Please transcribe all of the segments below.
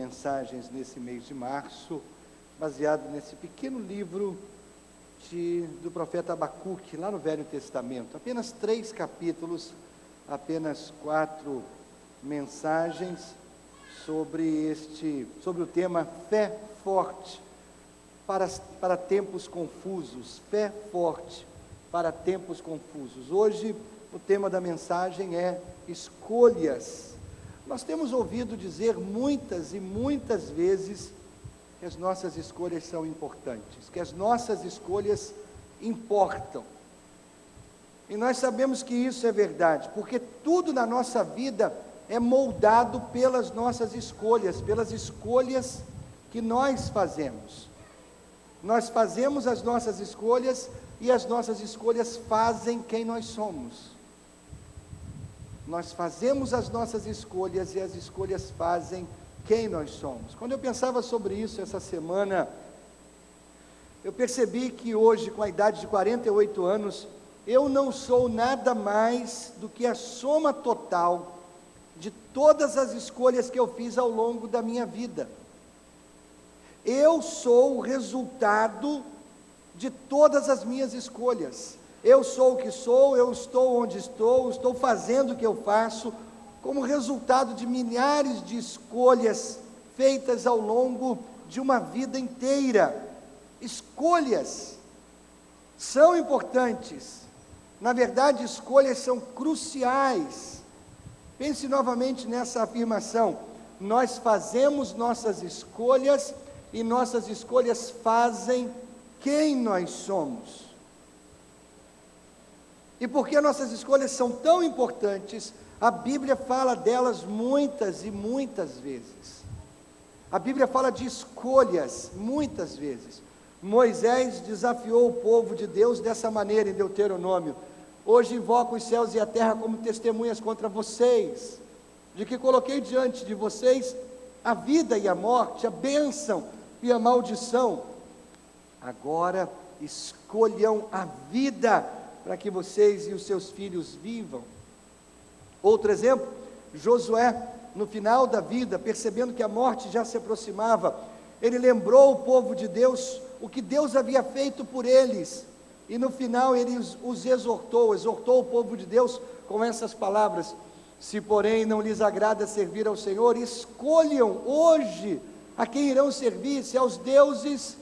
mensagens nesse mês de março, baseado nesse pequeno livro do profeta Abacuque, lá no Velho Testamento. Apenas 3 capítulos, apenas 4 mensagens sobre o tema fé forte para tempos confusos. Fé forte para tempos confusos. Hoje o tema da mensagem é escolhas. Nós temos ouvido dizer muitas e muitas vezes que as nossas escolhas são importantes, que as nossas escolhas importam. E nós sabemos que isso é verdade, porque tudo na nossa vida é moldado pelas nossas escolhas que nós fazemos. Nós fazemos as nossas escolhas e as nossas escolhas fazem quem nós somos. Nós fazemos as nossas escolhas e as escolhas fazem quem nós somos. Quando eu pensava sobre isso essa semana, eu percebi que hoje, com a idade de 48 anos, eu não sou nada mais do que a soma total de todas as escolhas que eu fiz ao longo da minha vida. Eu sou o resultado de todas as minhas escolhas. Eu sou o que sou, eu estou onde estou fazendo o que eu faço, como resultado de milhares de escolhas feitas ao longo de uma vida inteira. Escolhas são importantes. Na verdade, escolhas são cruciais. Pense novamente nessa afirmação. Nós fazemos nossas escolhas e nossas escolhas fazem quem nós somos. E porque nossas escolhas são tão importantes, a Bíblia fala delas muitas e muitas vezes. A Bíblia fala de escolhas muitas vezes. Moisés desafiou o povo de Deus dessa maneira em Deuteronômio: hoje invoco os céus e a terra como testemunhas contra vocês, de que coloquei diante de vocês a vida e a morte, a bênção e a maldição. Agora escolham a vida para que vocês e os seus filhos vivam. Outro exemplo, Josué, no final da vida, percebendo que a morte já se aproximava, ele lembrou o povo de Deus o que Deus havia feito por eles, e no final ele os exortou o povo de Deus com essas palavras: se porém não lhes agrada servir ao Senhor, escolham hoje a quem irão servir, se aos deuses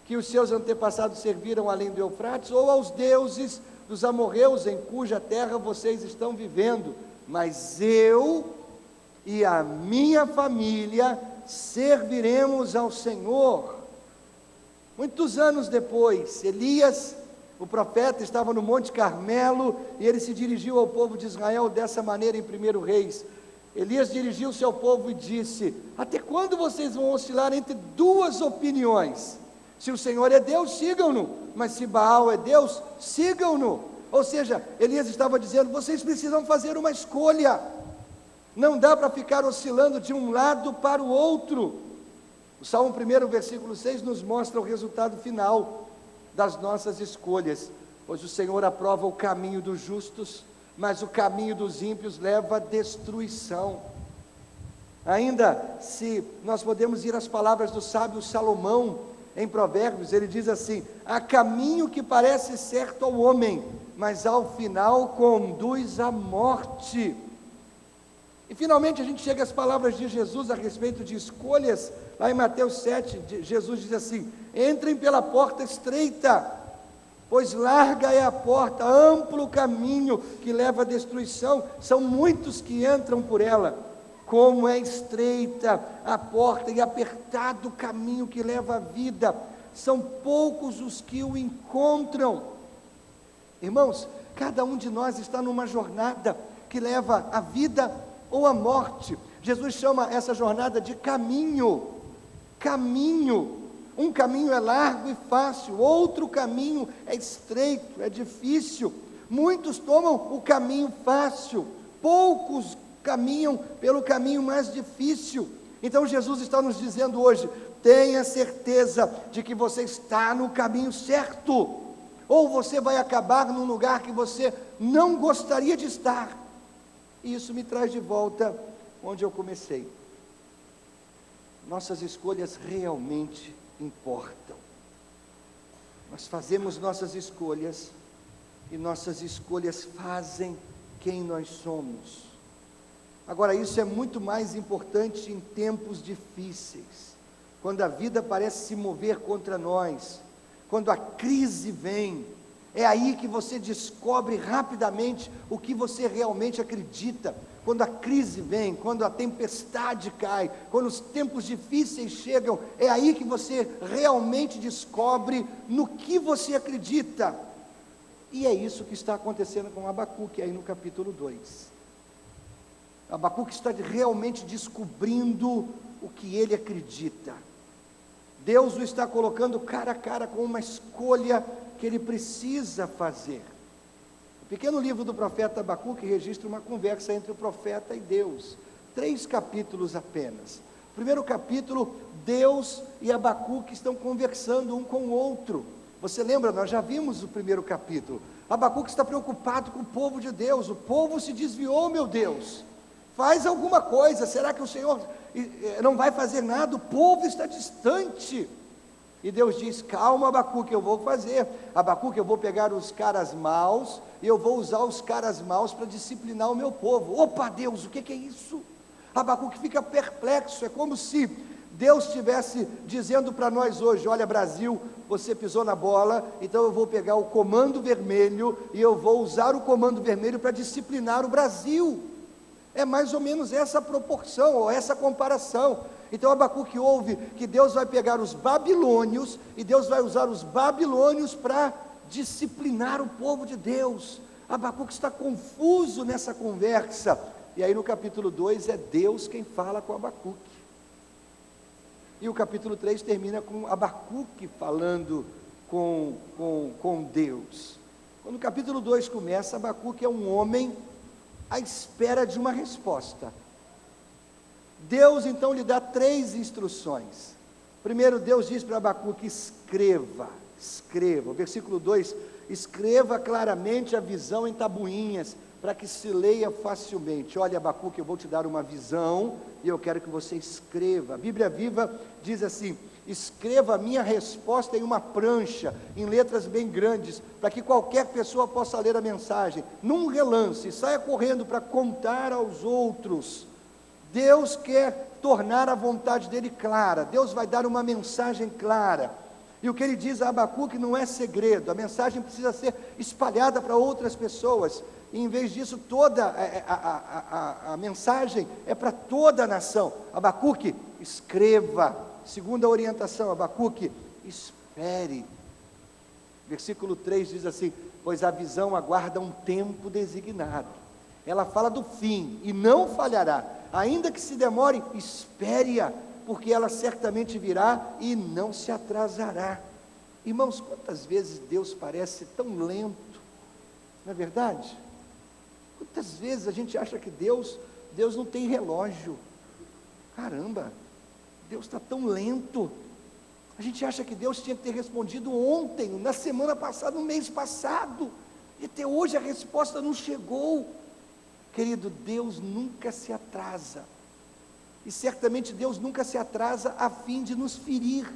que os seus antepassados serviram além do Eufrates, ou aos deuses dos amorreus em cuja terra vocês estão vivendo, mas eu e a minha família serviremos ao Senhor. Muitos anos depois, Elias, o profeta, estava no Monte Carmelo e ele se dirigiu ao povo de Israel dessa maneira em 1 Reis. Elias dirigiu-se ao povo e disse: até quando vocês vão oscilar entre duas opiniões? Se o Senhor é Deus, sigam-no, mas se Baal é Deus, sigam-no. Ou seja, Elias estava dizendo: vocês precisam fazer uma escolha, não dá para ficar oscilando de um lado para o outro. O Salmo 1, versículo 6 nos mostra o resultado final das nossas escolhas: pois o Senhor aprova o caminho dos justos, mas o caminho dos ímpios leva à destruição. Ainda, se nós podemos ir às palavras do sábio Salomão, em Provérbios, ele diz assim: há caminho que parece certo ao homem, mas ao final conduz à morte. E finalmente a gente chega às palavras de Jesus a respeito de escolhas, lá em Mateus 7, Jesus diz assim: entrem pela porta estreita, pois larga é a porta, amplo o caminho que leva à destruição, são muitos que entram por ela. Como é estreita a porta e apertado o caminho que leva à vida, são poucos os que o encontram. Irmãos, cada um de nós está numa jornada que leva à vida ou à morte. Jesus chama essa jornada de caminho. Um caminho é largo e fácil, outro caminho é estreito, é difícil. Muitos tomam o caminho fácil, poucos caminham pelo caminho mais difícil. Então Jesus está nos dizendo hoje: tenha certeza de que você está no caminho certo, ou você vai acabar num lugar que você não gostaria de estar. E isso me traz de volta onde eu comecei. nossas escolhas realmente importam. Nós fazemos nossas escolhas, e nossas escolhas fazem quem nós somos. Agora, isso é muito mais importante em tempos difíceis, quando a vida parece se mover contra nós, quando a crise vem. É aí que você descobre rapidamente o que você realmente acredita. Quando a crise vem, quando a tempestade cai, quando os tempos difíceis chegam, é aí que você realmente descobre no que você acredita. E é isso que está acontecendo com Abacuque aí no capítulo 2. Abacuque está realmente descobrindo o que ele acredita. Deus o está colocando cara a cara com uma escolha que ele precisa fazer. O pequeno livro do profeta Abacuque registra uma conversa entre o profeta e Deus. 3 capítulos apenas. Primeiro capítulo, Deus e Abacuque estão conversando um com o outro. Você lembra, nós já vimos o primeiro capítulo. Abacuque está preocupado com o povo de Deus. O povo se desviou, meu Deus. Faz alguma coisa. Será que o Senhor não vai fazer nada? O povo está distante. E Deus diz: calma, Abacuque, eu vou fazer. Abacuque, eu vou pegar os caras maus, e eu vou usar os caras maus para disciplinar o meu povo. Opa, Deus, o que é isso? Abacuque fica perplexo. É como se Deus estivesse dizendo para nós hoje: olha, Brasil, você pisou na bola, então eu vou pegar o comando vermelho, e eu vou usar o comando vermelho para disciplinar o Brasil. É mais ou menos essa proporção, ou essa comparação. Então Abacuque ouve que Deus vai pegar os babilônios, e Deus vai usar os babilônios para disciplinar o povo de Deus. Abacuque está confuso nessa conversa, e aí no capítulo 2 é Deus quem fala com Abacuque. E o capítulo 3 termina com Abacuque falando com Deus. Quando o capítulo 2 começa, Abacuque é um homem à espera de uma resposta. Deus então lhe dá 3 instruções. Primeiro, Deus diz para Abacuque: escreva. O versículo 2: escreva claramente a visão em tabuinhas, para que se leia facilmente. Olha, Abacuque, eu vou te dar uma visão, e eu quero que você escreva. A Bíblia Viva diz assim: escreva a minha resposta em uma prancha, em letras bem grandes, para que qualquer pessoa possa ler a mensagem, num relance, saia correndo para contar aos outros. Deus quer tornar a vontade dele clara. Deus vai dar uma mensagem clara, e o que ele diz a Abacuque não é segredo. A mensagem precisa ser espalhada para outras pessoas, e em vez disso, toda a mensagem é para toda a nação. Abacuque, escreva. Segunda orientação, Abacuque, espere. Versículo 3 diz assim: pois a visão aguarda um tempo designado. Ela fala do fim, e não falhará. Ainda que se demore, espere-a, porque ela certamente virá e não se atrasará. Irmãos, quantas vezes Deus parece tão lento, não é verdade? Quantas vezes a gente acha que Deus não tem relógio? Caramba, Deus está tão lento. A gente acha que Deus tinha que ter respondido ontem, na semana passada, no mês passado, e até hoje a resposta não chegou. Querido, Deus nunca se atrasa, e certamente Deus nunca se atrasa a fim de nos ferir.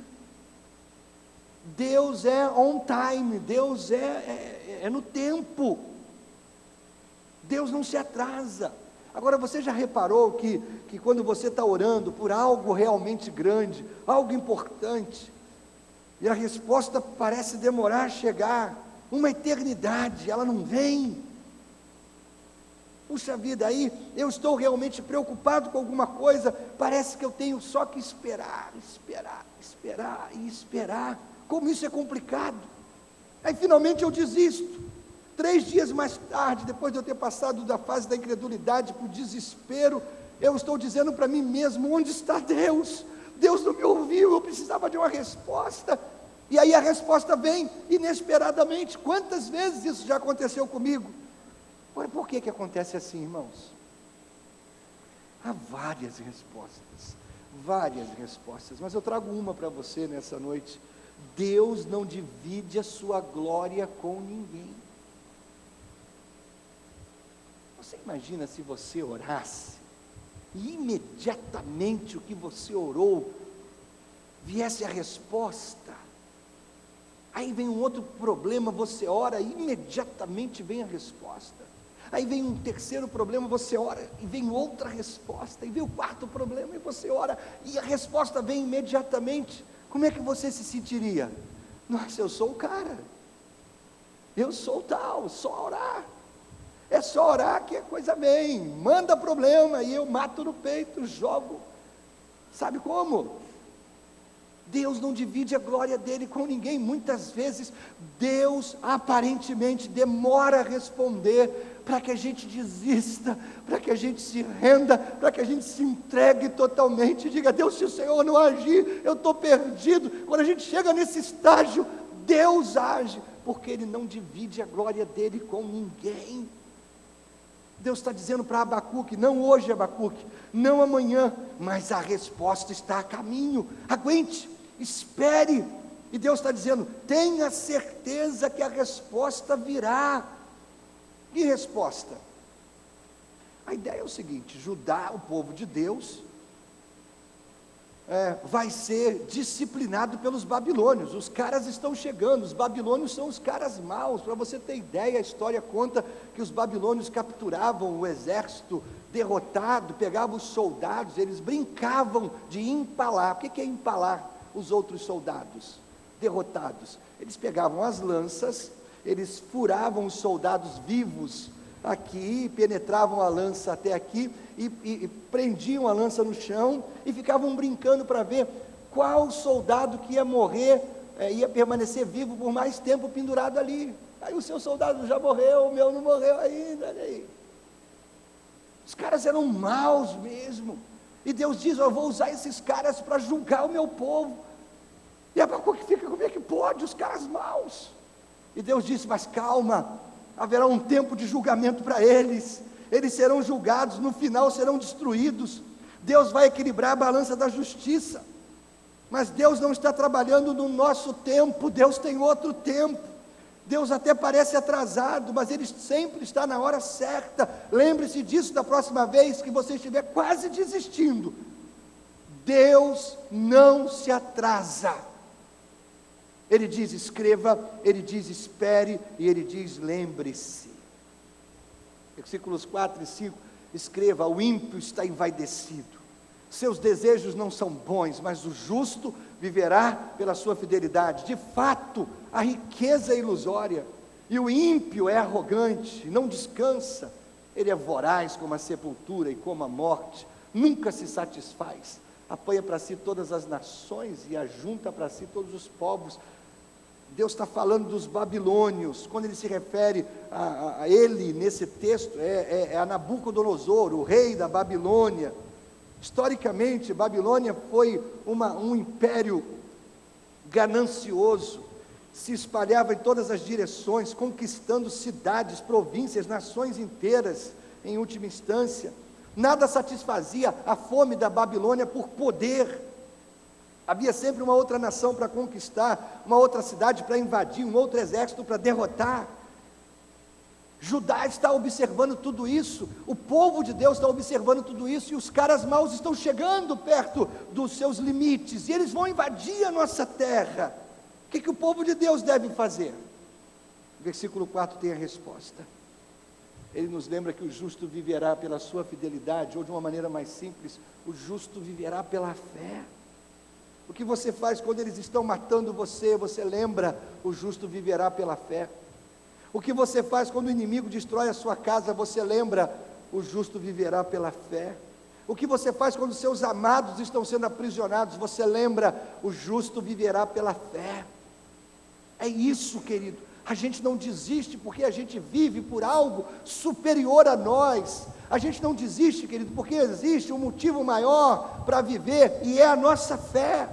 Deus é on time, Deus é no tempo, Deus não se atrasa. Agora, você já reparou que quando você está orando por algo realmente grande, algo importante, e a resposta parece demorar a chegar, uma eternidade, ela não vem? Puxa vida, aí eu estou realmente preocupado com alguma coisa, parece que eu tenho só que esperar. Como isso é complicado. Aí finalmente eu desisto. 3 dias mais tarde, depois de eu ter passado da fase da incredulidade para o desespero, eu estou dizendo para mim mesmo: onde está Deus? Deus não me ouviu, eu precisava de uma resposta. E aí a resposta vem inesperadamente. Quantas vezes isso já aconteceu comigo? Agora, por que acontece assim, irmãos? Há várias respostas, mas eu trago uma para você nessa noite. Deus não divide a sua glória com ninguém. Você imagina se você orasse, e imediatamente o que você orou viesse a resposta. Aí vem um outro problema, você ora e imediatamente vem a resposta. Aí vem um terceiro problema, você ora e vem outra resposta. E vem o quarto problema e você ora e a resposta vem imediatamente. Como é que você se sentiria? Nossa, eu sou o cara. Eu sou o tal, só orar. É só orar que a coisa vem. Manda problema e eu mato no peito, jogo. Sabe como? Deus não divide a glória dele com ninguém. Muitas vezes Deus aparentemente demora a responder para que a gente desista, para que a gente se renda, para que a gente se entregue totalmente. Diga: Deus, se o Senhor não agir, eu estou perdido. Quando a gente chega nesse estágio, Deus age, porque Ele não divide a glória dele com ninguém. Deus está dizendo para Abacuque: não hoje, Abacuque, não amanhã, mas a resposta está a caminho. Aguente, espere. E Deus está dizendo: tenha certeza que a resposta virá. Que resposta? A ideia é o seguinte: Judá, o povo de Deus, vai ser disciplinado pelos babilônios. Os caras estão chegando, os babilônios são os caras maus. Para você ter ideia, a história conta que os babilônios capturavam o exército derrotado, pegavam os soldados, eles brincavam de empalar. O que é empalar os outros soldados derrotados? Eles pegavam as lanças, eles furavam os soldados vivos aqui, penetravam a lança até aqui e prendiam a lança no chão e ficavam brincando para ver qual soldado que ia morrer, ia permanecer vivo por mais tempo pendurado ali. Aí o seu soldado já morreu, o meu não morreu ainda, olha aí. Os caras eram maus mesmo, e Deus diz: eu vou usar esses caras para julgar o meu povo. E Abacuque fica: como é que pode, os caras maus? E Deus disse: mas calma, haverá um tempo de julgamento para eles serão julgados, no final serão destruídos. Deus vai equilibrar a balança da justiça, mas Deus não está trabalhando no nosso tempo, Deus tem outro tempo. Deus até parece atrasado, mas Ele sempre está na hora certa. Lembre-se disso da próxima vez que você estiver quase desistindo. Deus não se atrasa. Ele diz: escreva, Ele diz: espere, e Ele diz: lembre-se. Versículos 4 e 5, escreva: o ímpio está envaidecido, seus desejos não são bons, mas o justo viverá pela sua fidelidade. De fato, a riqueza é ilusória, e o ímpio é arrogante, não descansa. Ele é voraz como a sepultura e como a morte, nunca se satisfaz, apanha para si todas as nações e ajunta para si todos os povos. Deus está falando dos babilônios. Quando ele se refere a ele nesse texto, é a Nabucodonosor, o rei da Babilônia. Historicamente, Babilônia foi um império ganancioso, se espalhava em todas as direções, conquistando cidades, províncias, nações inteiras, em última instância. Nada satisfazia a fome da Babilônia por poder. Havia sempre uma outra nação para conquistar, uma outra cidade para invadir, um outro exército para derrotar. Judá está observando tudo isso, o povo de Deus está observando tudo isso, e os caras maus estão chegando perto dos seus limites, e eles vão invadir a nossa terra. O que o povo de Deus deve fazer? O versículo 4 tem a resposta. Ele nos lembra que o justo viverá pela sua fidelidade, ou de uma maneira mais simples, o justo viverá pela fé. O que você faz quando eles estão matando você? Você lembra: o justo viverá pela fé. O que você faz quando o inimigo destrói a sua casa? Você lembra: o justo viverá pela fé. O que você faz quando seus amados estão sendo aprisionados? Você lembra: o justo viverá pela fé. É isso, querido. A gente não desiste porque a gente vive por algo superior a nós. A gente não desiste, querido, porque existe um motivo maior para viver, e é a nossa fé.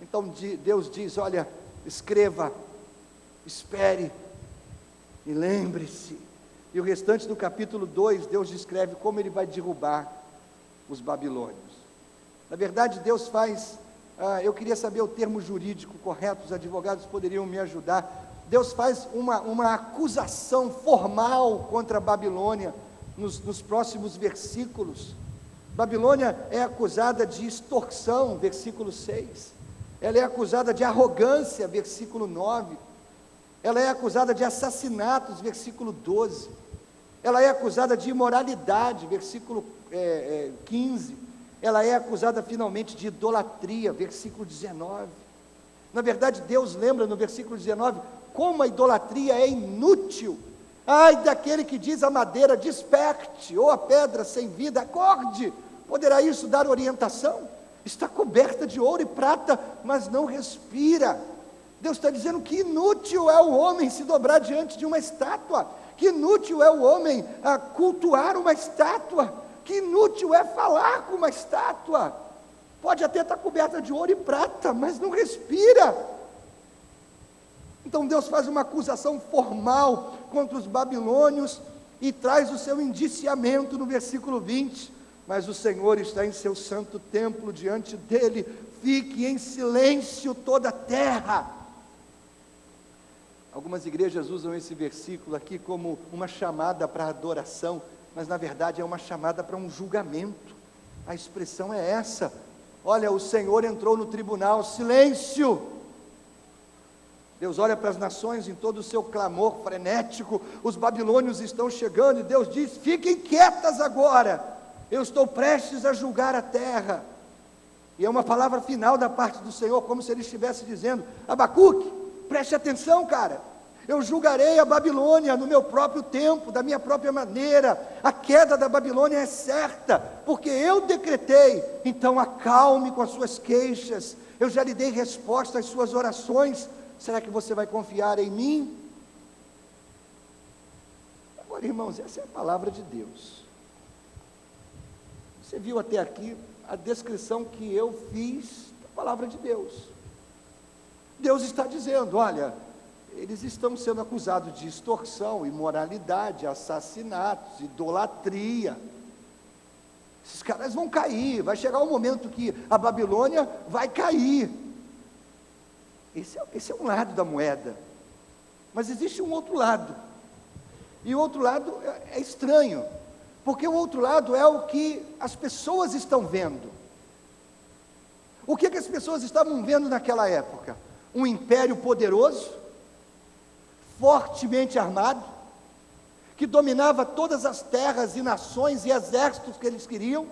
Então Deus diz: olha, escreva, espere e lembre-se. E o restante do capítulo 2, Deus descreve como Ele vai derrubar os babilônios. Na verdade, Deus faz, eu queria saber o termo jurídico correto, os advogados poderiam me ajudar. Deus faz uma acusação formal contra a Babilônia nos próximos versículos. Babilônia é acusada de extorsão, versículo 6. Ela é acusada de arrogância, versículo 9. Ela é acusada de assassinatos, versículo 12. Ela é acusada de imoralidade, versículo 15. Ela é acusada finalmente de idolatria, versículo 19. Na verdade, Deus lembra no versículo 19 como a idolatria é inútil. Ai daquele que diz à madeira, desperte, ou a pedra sem vida, acorde. Poderá isso dar orientação? Está coberta de ouro e prata, mas não respira. Deus está dizendo que inútil é o homem se dobrar diante de uma estátua, que inútil é o homem cultuar uma estátua, que inútil é falar com uma estátua. Pode até estar coberta de ouro e prata, mas não respira. Então Deus faz uma acusação formal contra os babilônios e traz o seu indiciamento no versículo 20. Mas o Senhor está em seu santo templo, diante dele fique em silêncio toda a terra. Algumas igrejas usam esse versículo aqui como uma chamada para adoração, mas na verdade é uma chamada para um julgamento. A expressão é essa: olha, o Senhor entrou no tribunal, silêncio. Deus olha para as nações em todo o seu clamor frenético, os babilônios estão chegando e Deus diz: fiquem quietas agora, eu estou prestes a julgar a terra. E é uma palavra final da parte do Senhor, como se Ele estivesse dizendo: Abacuque, preste atenção, cara, eu julgarei a Babilônia no meu próprio tempo, da minha própria maneira. A queda da Babilônia é certa, porque eu decretei. Então acalme com as suas queixas, eu já lhe dei resposta às suas orações. Será que você vai confiar em mim? Agora, irmãos, essa é a palavra de Deus. Você viu até aqui a descrição que eu fiz da palavra de Deus. Deus está dizendo: olha, eles estão sendo acusados de extorsão, imoralidade, assassinatos, idolatria. Esses caras vão cair, vai chegar um momento que a Babilônia vai cair. Esse é um lado da moeda, mas existe um outro lado, e o outro lado é estranho, porque o outro lado é o que as pessoas estão vendo. O que as pessoas estavam vendo naquela época? Um império poderoso, fortemente armado, que dominava todas as terras e nações e exércitos que eles queriam,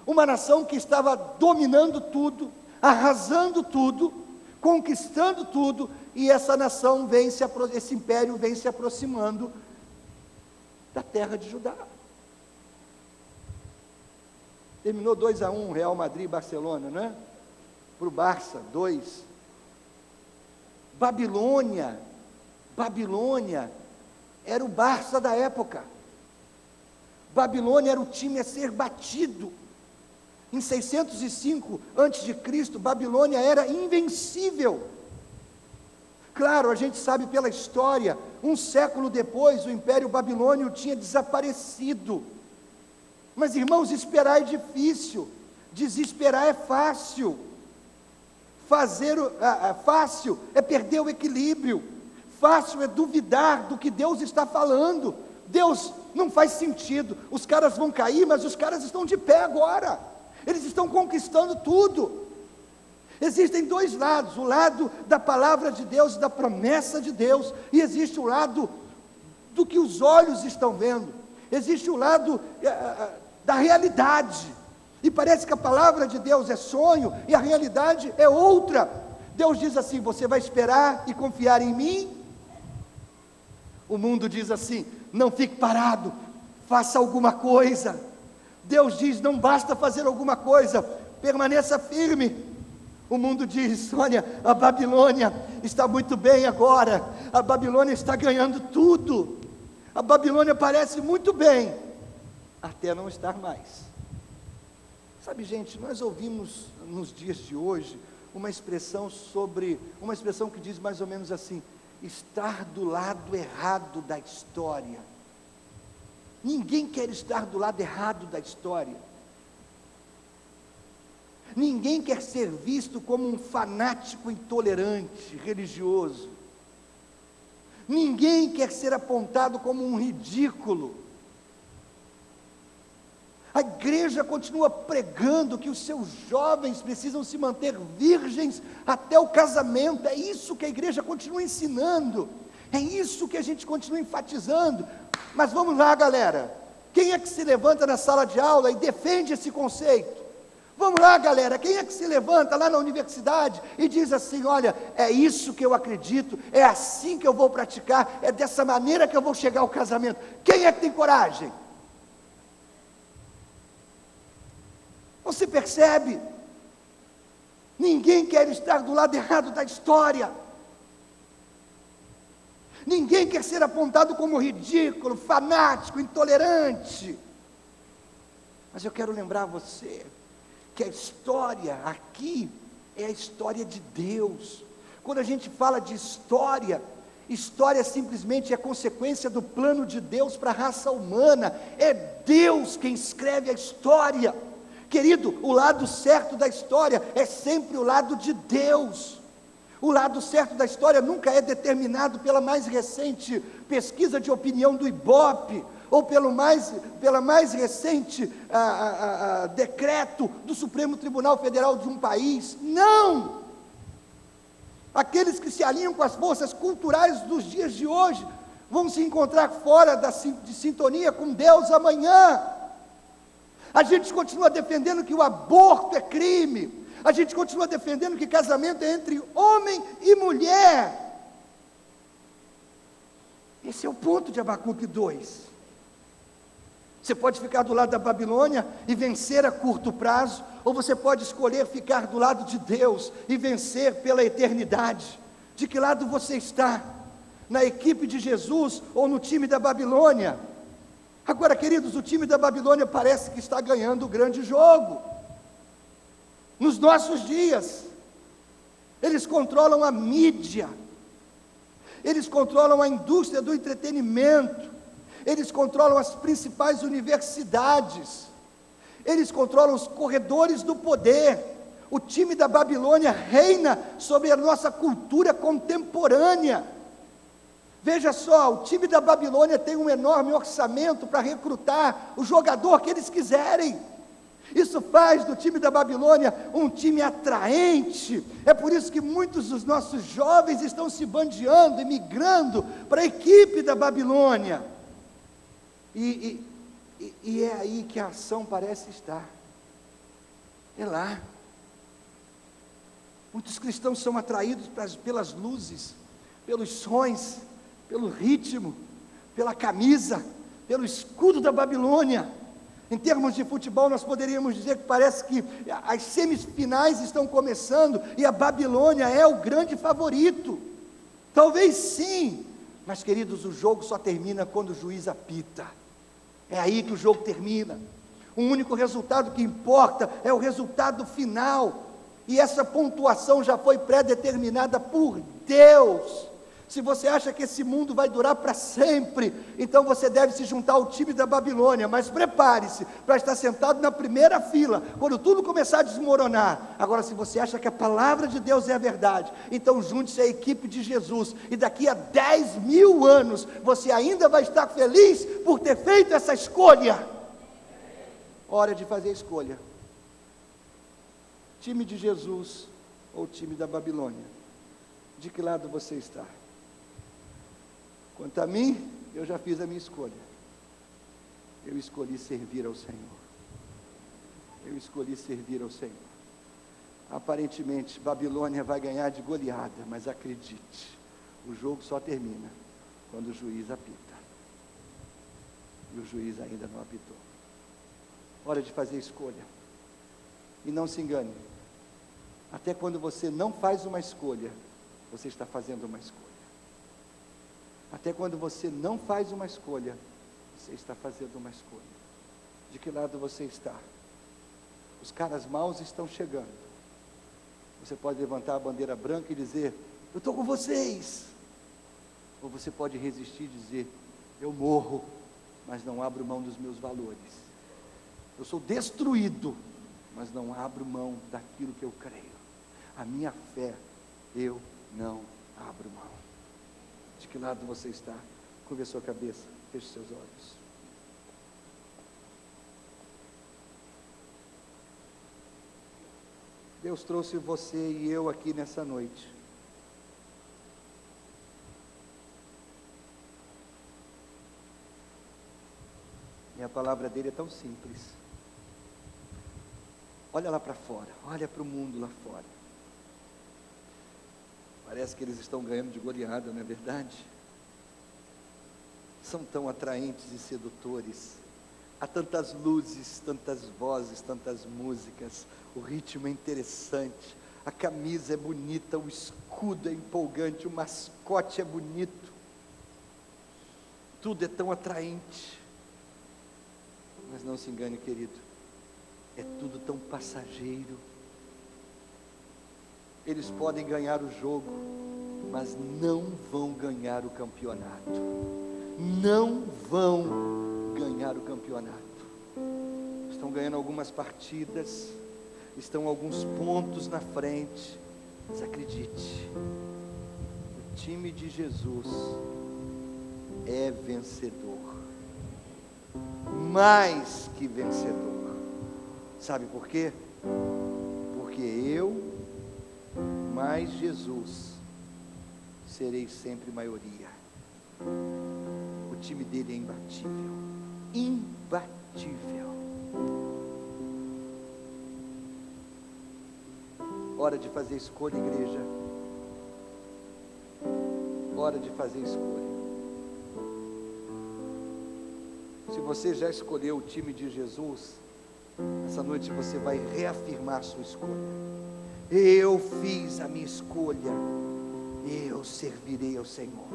uma nação que estava dominando tudo, arrasando tudo, conquistando tudo, e essa nação esse império vem se aproximando da terra de Judá. Terminou 2-1, Real Madrid e Barcelona, não é? Para o Barça, 2. Babilônia era o Barça da época. Babilônia era o time a ser batido. Em 605 a.C., Babilônia era invencível. Claro, a gente sabe pela história, um século depois o Império Babilônio tinha desaparecido. Mas, irmãos, esperar é difícil, desesperar é fácil. Fácil é perder o equilíbrio, fácil é duvidar do que Deus está falando. Deus, não faz sentido, os caras vão cair, mas os caras estão de pé agora. Eles estão conquistando tudo. Existem dois lados: o lado da palavra de Deus, da promessa de Deus, e existe o lado do que os olhos estão vendo. Existe o lado da realidade, e parece que a palavra de Deus é sonho, e a realidade é outra. Deus diz assim: você vai esperar e confiar em mim? O mundo diz assim: não fique parado, faça alguma coisa. Deus diz: não basta fazer alguma coisa, permaneça firme. O mundo diz: olha, a Babilônia está muito bem agora, a Babilônia está ganhando tudo, a Babilônia parece muito bem, até não estar mais. Sabe, gente, nós ouvimos nos dias de hoje uma expressão que diz mais ou menos assim: estar do lado errado da história. Ninguém quer estar do lado errado da história. Ninguém quer ser visto como um fanático intolerante, religioso. Ninguém quer ser apontado como um ridículo. A igreja continua pregando que os seus jovens precisam se manter virgens até o casamento. É isso que a igreja continua ensinando. É isso que a gente continua enfatizando. Mas vamos lá, galera. Quem é que se levanta na sala de aula e defende esse conceito? Vamos lá, galera. Quem é que se levanta lá na universidade e diz assim: olha, é isso que eu acredito, é assim que eu vou praticar, é dessa maneira que eu vou chegar ao casamento? Quem é que tem coragem? Você percebe? Ninguém quer estar do lado errado da história. Ninguém quer ser apontado como ridículo, fanático, intolerante. Mas eu quero lembrar você que a história aqui é a história de Deus. Quando a gente fala de história, história simplesmente é consequência do plano de Deus para a raça humana. É Deus quem escreve a história. Querido, o lado certo da história é sempre o lado de Deus. O lado certo da história nunca é determinado pela mais recente pesquisa de opinião do Ibope, ou pela mais recente decreto do Supremo Tribunal Federal de um país. Não! Aqueles que se alinham com as forças culturais dos dias de hoje vão se encontrar fora de sintonia com Deus amanhã. A gente continua defendendo que o aborto é crime. A gente continua defendendo que casamento é entre homem e mulher. Esse é o ponto de Abacuque 2. Você pode ficar do lado da Babilônia e vencer a curto prazo, ou você pode escolher ficar do lado de Deus e vencer pela eternidade. De que lado você está? Na equipe de Jesus ou no time da Babilônia? Agora, queridos, o time da Babilônia parece que está ganhando o grande jogo. Nos nossos dias, eles controlam a mídia, eles controlam a indústria do entretenimento, eles controlam as principais universidades, eles controlam os corredores do poder. O time da Babilônia reina sobre a nossa cultura contemporânea. Veja só, o time da Babilônia tem um enorme orçamento para recrutar o jogador que eles quiserem. Isso faz do time da Babilônia um time atraente. É por isso que muitos dos nossos jovens estão se bandeando e migrando para a equipe da Babilônia. E é aí que a ação parece estar. É lá. Muitos cristãos são atraídos pelas luzes, pelos sons, pelo ritmo, pela camisa, pelo escudo da Babilônia. Em termos de futebol, nós poderíamos dizer que parece que as semifinais estão começando e a Babilônia é o grande favorito. Talvez sim, mas queridos, o jogo só termina quando o juiz apita. É aí que o jogo termina. O único resultado que importa é o resultado final. E essa pontuação já foi pré-determinada por Deus. Se você acha que esse mundo vai durar para sempre, então você deve se juntar ao time da Babilônia, mas prepare-se para estar sentado na primeira fila, quando tudo começar a desmoronar. Agora, se você acha que a palavra de Deus é a verdade, então junte-se à equipe de Jesus, e daqui a 10.000 anos, você ainda vai estar feliz por ter feito essa escolha. Hora de fazer a escolha. Time de Jesus ou time da Babilônia? De que lado você está? Quanto a mim, eu já fiz a minha escolha. Eu escolhi servir ao Senhor. Eu escolhi servir ao Senhor. Aparentemente, Babilônia vai ganhar de goleada, mas acredite, o jogo só termina quando o juiz apita. E o juiz ainda não apitou. Hora de fazer escolha. E não se engane, até quando você não faz uma escolha, você está fazendo uma escolha. Até quando você não faz uma escolha, você está fazendo uma escolha. De que lado você está? Os caras maus estão chegando. Você pode levantar a bandeira branca e dizer: eu estou com vocês. Ou você pode resistir e dizer: eu morro, mas não abro mão dos meus valores. Eu sou destruído, mas não abro mão daquilo que eu creio. A minha fé, eu não abro mão. De que lado você está? Curva a sua cabeça, feche seus olhos. Deus trouxe você e eu aqui nessa noite. E a palavra dele é tão simples. Olha lá para fora, olha para o mundo lá fora. Parece que eles estão ganhando de goleada, não é verdade? São tão atraentes e sedutores. Há tantas luzes, tantas vozes, tantas músicas. O ritmo é interessante, a camisa é bonita, o escudo é empolgante, o mascote é bonito. Tudo é tão atraente. Mas não se engane, querido, é tudo tão passageiro. Eles podem ganhar o jogo, mas não vão ganhar o campeonato. Não vão ganhar o campeonato. Estão ganhando algumas partidas, estão alguns pontos na frente, mas acredite, o time de Jesus é vencedor, mais que vencedor. Sabe por quê? Porque eu, mais Jesus, serei sempre maioria. O time dele é imbatível, imbatível. Hora de fazer escolha, igreja. Hora de fazer escolha. Se você já escolheu o time de Jesus, essa noite você vai reafirmar a sua escolha. Eu fiz a minha escolha, eu servirei ao Senhor.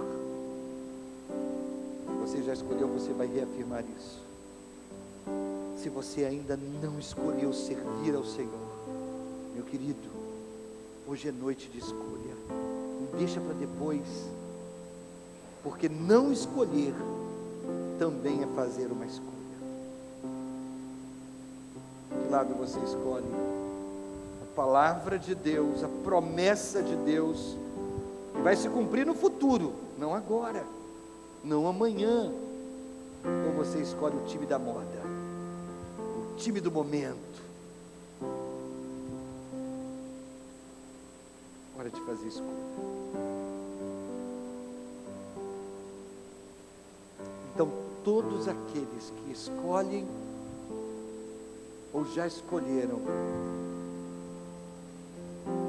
Se você já escolheu, você vai reafirmar isso. Se você ainda não escolheu servir ao Senhor, meu querido, hoje é noite de escolha. Não deixa para depois, porque não escolher também é fazer uma escolha. De lado você escolhe? A palavra de Deus, a promessa de Deus, que vai se cumprir no futuro, não agora, não amanhã. Ou você escolhe o time da moda, o time do momento? Hora de fazer escolha. Então, todos aqueles que escolhem ou já escolheram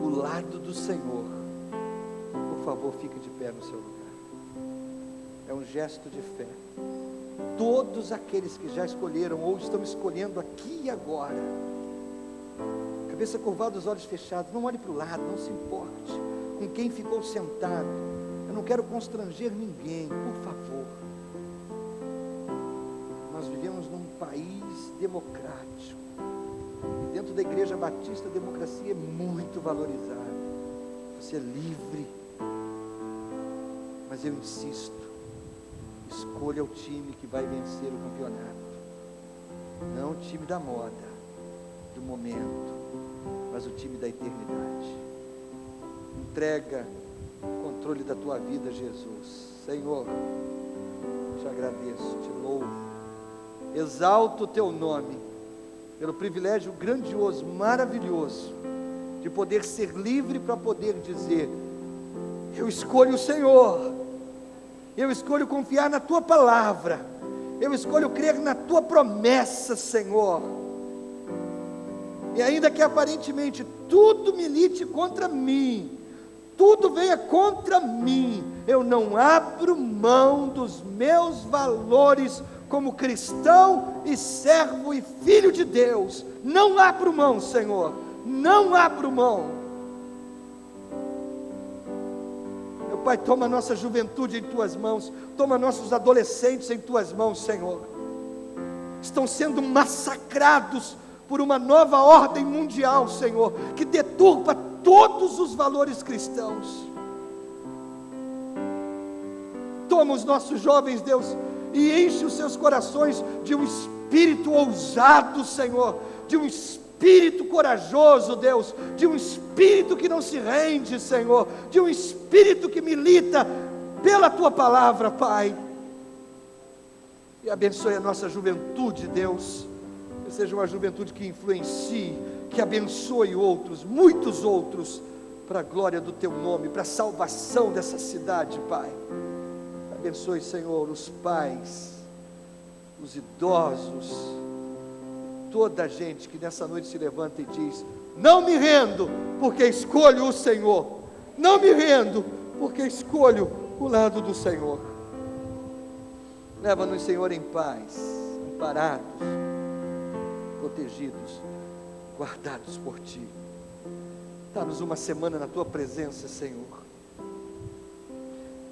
o lado do Senhor, por favor, fique de pé no seu lugar. É um gesto de fé. Todos aqueles que já escolheram ou estão escolhendo aqui e agora, cabeça curvada, os olhos fechados, não olhe para o lado, não se importe com quem ficou sentado. Eu não quero constranger ninguém, por favor. Nós vivemos num país democrático, e dentro da Igreja Batista a democracia é muito valorizada. Você é livre, mas eu insisto, escolha o time que vai vencer o campeonato, não o time da moda, do momento, mas o time da eternidade. Entrega o controle da tua vida a Jesus. Senhor, te agradeço, te louvo, exalto o teu nome, pelo privilégio grandioso, maravilhoso, de poder ser livre para poder dizer: eu escolho o Senhor, eu escolho confiar na tua palavra, eu escolho crer na tua promessa, Senhor. E ainda que aparentemente tudo milite contra mim, tudo venha contra mim, eu não abro mão dos meus valores como cristão e servo e filho de Deus. Não abro mão, Senhor, não abro mão. Meu Pai, toma a nossa juventude em tuas mãos, toma nossos adolescentes em tuas mãos, Senhor. Estão sendo massacrados por uma nova ordem mundial, Senhor, que deturpa todos os valores cristãos. Toma os nossos jovens, Deus, e enche os seus corações de um espírito ousado, Senhor, de um espírito corajoso, Deus, de um espírito que não se rende, Senhor, de um espírito que milita pela tua palavra, Pai. E abençoe a nossa juventude, Deus, que seja uma juventude que influencie, que abençoe outros, muitos outros, para a glória do Teu nome, para a salvação dessa cidade, Pai. Abençoe, Senhor, os pais, os idosos, toda a gente que nessa noite se levanta e diz: não me rendo, porque escolho o Senhor. Não me rendo, porque escolho o lado do Senhor. Leva-nos, Senhor, em paz, amparados, protegidos, guardados por Ti. Dá-nos uma semana na Tua presença, Senhor.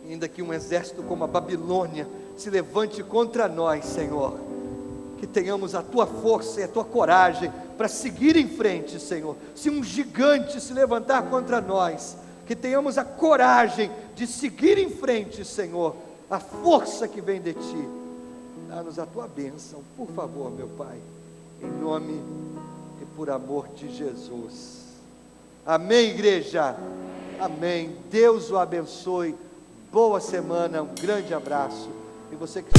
Ainda que um exército como a Babilônia se levante contra nós, Senhor, que tenhamos a Tua força e a Tua coragem para seguir em frente, Senhor. Se um gigante se levantar contra nós, que tenhamos a coragem de seguir em frente, Senhor, a força que vem de Ti. Dá-nos a Tua bênção, por favor, meu Pai, em nome e por amor de Jesus. Amém, igreja? Amém. Deus o abençoe. Boa semana, um grande abraço. E você que